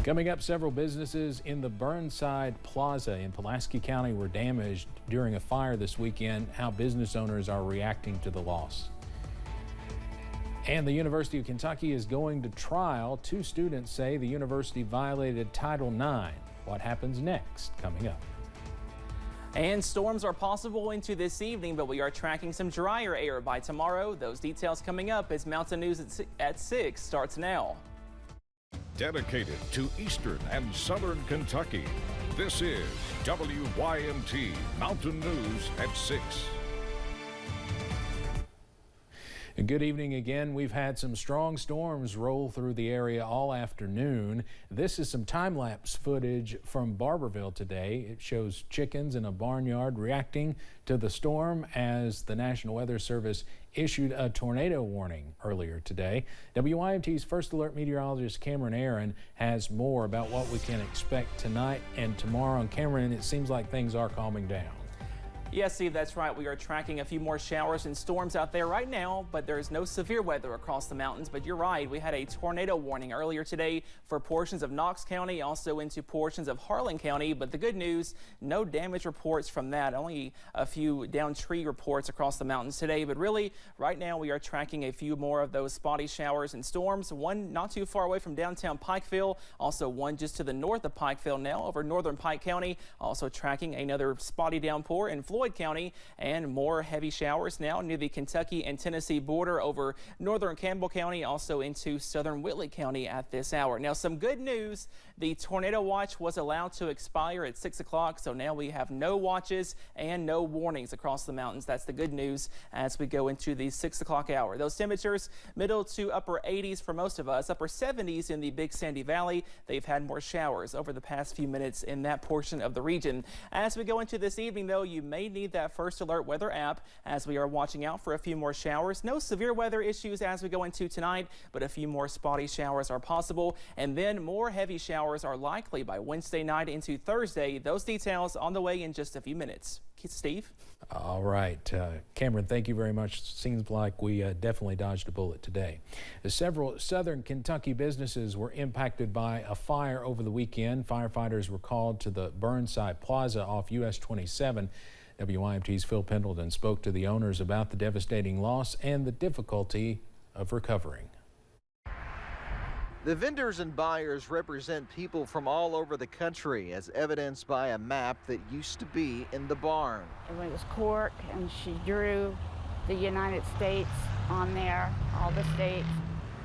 Coming up, several businesses in the Burnside Plaza in Pulaski County were damaged during a fire this weekend, how business owners are reacting to the loss. And the University of Kentucky is going to trial. Two students say the university violated Title IX. What happens next? Coming up. And storms are possible into this evening, but we are tracking some drier air by tomorrow. Those details coming up as Mountain News at 6 starts now. Dedicated to Eastern and Southern Kentucky, this is WYMT Mountain News at 6. Good evening again. We've had some strong storms roll through the area all afternoon. This is some time-lapse footage from Barberville today. It shows chickens in a barnyard reacting to the storm as the National Weather Service issued a tornado warning earlier today. WYMT's First Alert meteorologist Cameron Aaron has more about what we can expect tonight and tomorrow. And Cameron, it seems like things are calming down. Yes, Steve, that's right. We are tracking a few more showers and storms out there right now, but there is no severe weather across the mountains. But you're right, we had a tornado warning earlier today for portions of Knox County, also into portions of Harlan County. But the good news, no damage reports from that. Only a few down tree reports across the mountains today. But really, right now, we are tracking a few more of those spotty showers and storms. One not too far away from downtown Pikeville. Also one just to the north of Pikeville now over northern Pike County. Also tracking another spotty downpour in Floyd County, and more heavy showers now near the Kentucky and Tennessee border over northern Campbell County, also into southern Whitley County at this hour. Now, some good news. The tornado watch was allowed to expire at 6 o'clock, so now we have no watches and no warnings across the mountains. That's the good news as we go into the 6 o'clock hour. Those temperatures middle to upper 80s for most of us, upper 70s in the Big Sandy Valley. They've had more showers over the past few minutes in that portion of the region. As we go into this evening, though, you may need that First Alert weather app as we are watching out for a few more showers. No severe weather issues as we go into tonight, but a few more spotty showers are possible, and then more heavy showers are likely by Wednesday night into Thursday. Those details on the way in just a few minutes. Steve? All right. Cameron, thank you very much. Seems like we definitely dodged a bullet today. Several southern Kentucky businesses were impacted by a fire over the weekend. Firefighters were called to the Burnside Plaza off US 27. WYMT's Phil Pendleton spoke to the owners about the devastating loss and the difficulty of recovering. The vendors and buyers represent people from all over the country, as evidenced by a map that used to be in the barn. It was cork, and she drew the United States on there, all the states,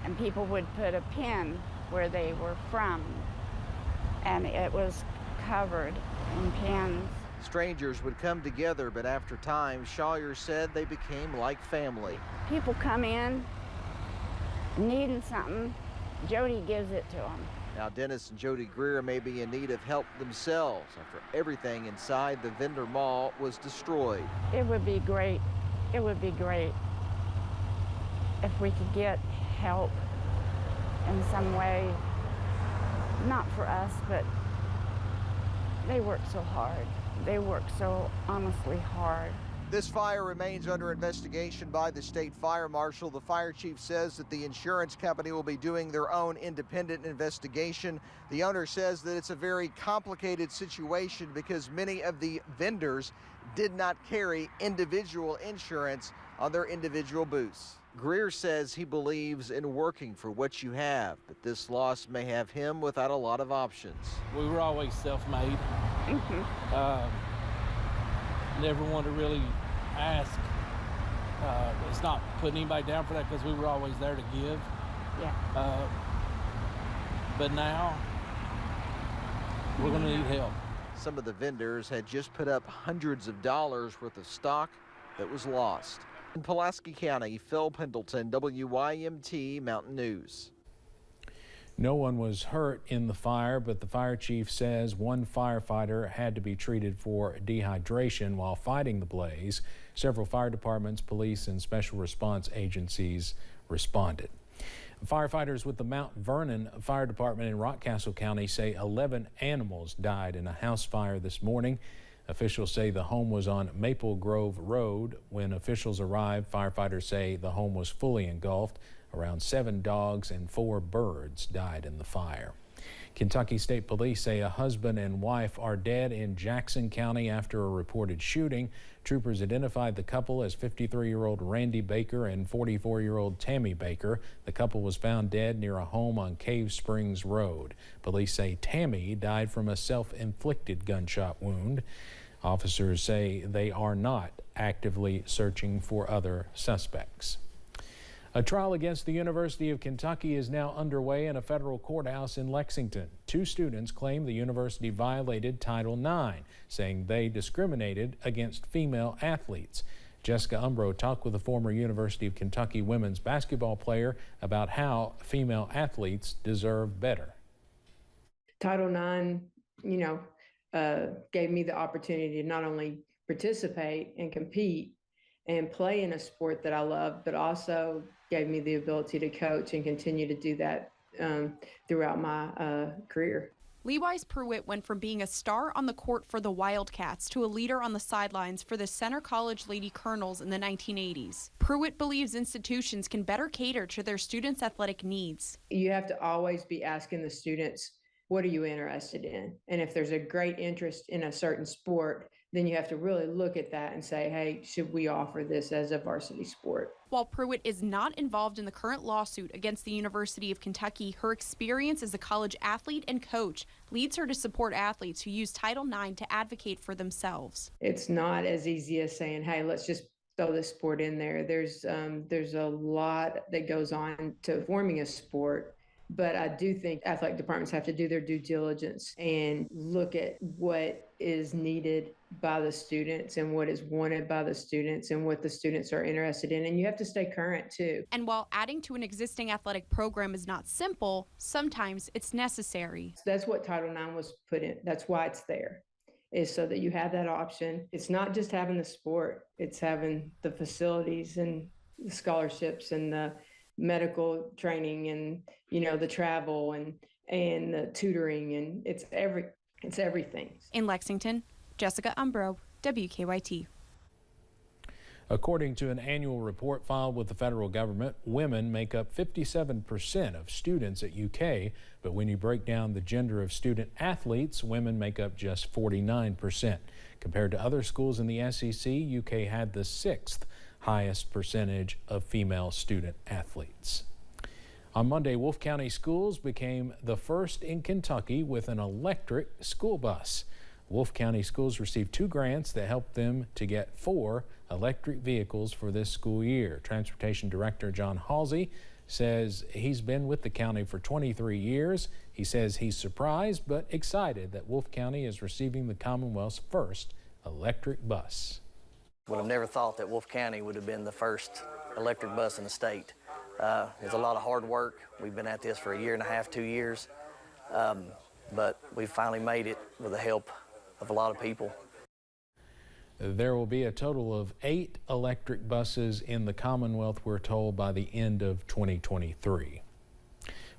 and people would put a pin where they were from, and it was covered in pins. Strangers would come together, but after time, Shawyer said they became like family. People come in needing something. Jody gives it to them. Now Dennis and Jody Greer may be in need of help themselves after everything inside the vendor mall was destroyed. It would be great. It would be great if we could get help in some way. Not for us, but they work so hard. They work so honestly hard. This fire remains under investigation by the state fire marshal. The fire chief says that the insurance company will be doing their own independent investigation. The owner says that it's a very complicated situation because many of the vendors did not carry individual insurance on their individual booths. Greer says he believes in working for what you have, but this loss may have him without a lot of options. We were always self-made. Never wanted to really ask. It's not putting anybody down for that because we were always there to give. Yeah. But now we're going to need help. Some of the vendors had just put up hundreds of dollars worth of stock that was lost. In Pulaski County, Phil Pendleton, WYMT Mountain News. No one was hurt in the fire, but the fire chief says one firefighter had to be treated for dehydration while fighting the blaze. Several fire departments, police, and special response agencies responded. Firefighters with the Mount Vernon Fire Department in Rockcastle County say 11 animals died in a house fire this morning. Officials say the home was on Maple Grove Road. When officials arrived, firefighters say the home was fully engulfed. Around 7 dogs and 4 birds died in the fire. Kentucky State Police say a husband and wife are dead in Jackson County after a reported shooting. Troopers identified the couple as 53-year-old Randy Baker and 44-year-old Tammy Baker. The couple was found dead near a home on Cave Springs Road. Police say Tammy died from a self-inflicted gunshot wound. Officers say they are not actively searching for other suspects. A trial against the University of Kentucky is now underway in a federal courthouse in Lexington. 2 students claim the university violated Title IX, saying they discriminated against female athletes. Jessica Umbro talked with a former University of Kentucky women's basketball player about how female athletes deserve better. Title IX, gave me the opportunity to not only participate and compete and play in a sport that I love, but also gave me the ability to coach and continue to do that throughout my career. Leewise Pruitt went from being a star on the court for the Wildcats to a leader on the sidelines for the Center College Lady Colonels in the 1980s. Pruitt believes institutions can better cater to their students' athletic needs. You have to always be asking the students, what are you interested in? And if there's a great interest in a certain sport, then you have to really look at that and say, hey, should we offer this as a varsity sport? While Pruitt is not involved in the current lawsuit against the University of Kentucky, her experience as a college athlete and coach leads her to support athletes who use Title IX to advocate for themselves. It's not as easy as saying, hey, let's just throw this sport in there. There's a lot that goes on to forming a sport. But I do think athletic departments have to do their due diligence and look at what is needed by the students and what is wanted by the students and what the students are interested in. And you have to stay current too. And while adding to an existing athletic program is not simple, sometimes it's necessary. That's what Title IX was put in. That's why it's there, is so that you have that option. It's not just having the sport, it's having the facilities and the scholarships and the medical training and the travel and the tutoring, and it's everything. In Lexington, Jessica Umbro, WKYT. According to an annual report filed with the federal government, women make up 57% of students at UK, but when you break down the gender of student athletes, women make up just 49%. Compared to other schools in the SEC, UK had the 6th highest percentage of female student athletes. On Monday, Wolfe County Schools became the first in Kentucky with an electric school bus. Wolfe County Schools received 2 grants that helped them to get 4 electric vehicles for this school year. Transportation Director John Halsey says he's been with the county for 23 years. He says he's surprised but excited that Wolfe County is receiving the Commonwealth's first electric bus. Would have never thought that Wolfe County would have been the first electric bus in the state. It's a lot of hard work. We've been at this for 1.5 years, 2 years, but we finally made it with the help of a lot of people. There will be a total of 8 electric buses in the Commonwealth, we're told, by the end of 2023.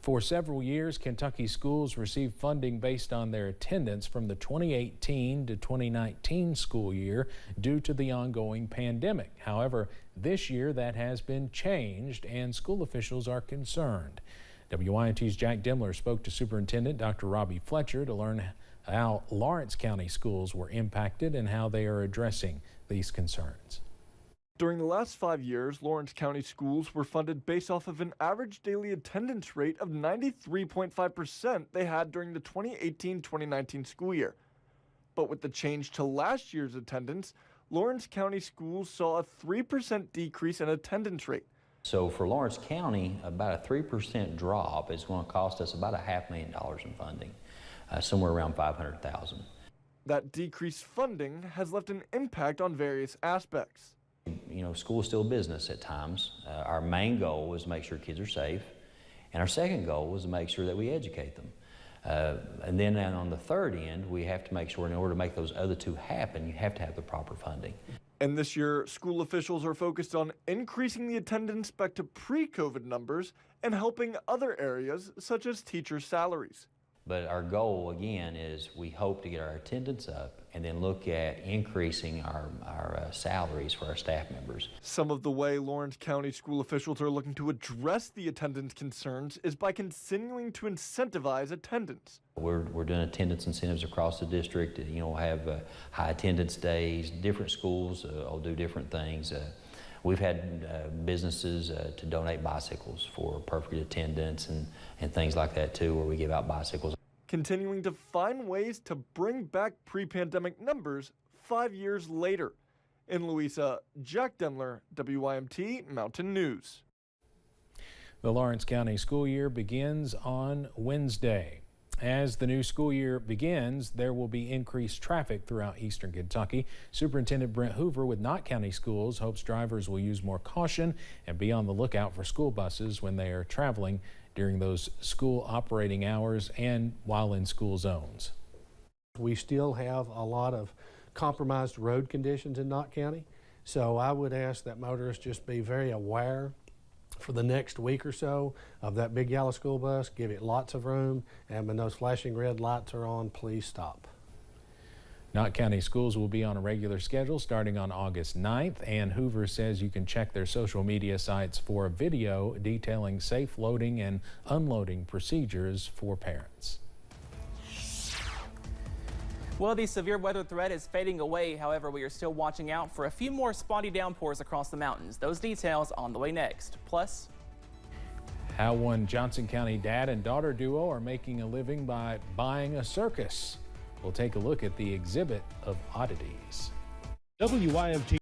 For several years, Kentucky schools received funding based on their attendance from the 2018 to 2019 school year due to the ongoing pandemic. However, this year that has been changed and school officials are concerned. WYMT's Jack Demler spoke to Superintendent Dr. Robbie Fletcher to learn how Lawrence County schools were impacted and how they are addressing these concerns. During the last 5 years, Lawrence County schools were funded based off of an average daily attendance rate of 93.5% they had during the 2018-2019 school year. But with the change to last year's attendance, Lawrence County schools saw a 3% decrease in attendance rate. So for Lawrence County, about a 3% drop is going to cost us about $500,000 in funding, somewhere around $500,000. That decreased funding has left an impact on various aspects. School is still business at times. Our main goal was to make sure kids are safe, and our second goal was to make sure that we educate them. And then on the third end, we have to make sure in order to make those other 2 happen, you have to have the proper funding. And this year, school officials are focused on increasing the attendance back to pre-COVID numbers and helping other areas such as teacher salaries. But our goal, again, is we hope to get our attendance up and then look at increasing our salaries for our staff members. Some of the way Lawrence County school officials are looking to address the attendance concerns is by continuing to incentivize attendance. We're doing attendance incentives across the district. You know, have high attendance days. Different schools will do different things. We've had businesses to donate bicycles for perfect attendance and things like that too, where we give out bicycles. Continuing to find ways to bring back pre-pandemic numbers 5 years later. In Louisa, Jack Demler, WYMT Mountain News. The Lawrence County school year begins on Wednesday. As the new school year begins, there will be increased traffic throughout eastern Kentucky. Superintendent Brent Hoover with Knott County Schools hopes drivers will use more caution and be on the lookout for school buses when they are traveling during those school operating hours and while in school zones. We still have a lot of compromised road conditions in Knott County, so I would ask that motorists just be very aware for the next week or so of that big yellow school bus. Give it lots of room, and when those flashing red lights are on, please stop. Knott County Schools will be on a regular schedule starting on August 9th, and Hoover says you can check their social media sites for a video detailing safe loading and unloading procedures for parents. Well, the severe weather threat is fading away. However, we are still watching out for a few more spotty downpours across the mountains. Those details on the way next. Plus, how one Johnson County dad and daughter duo are making a living by buying a circus. We'll take a look at the exhibit of oddities. WYMT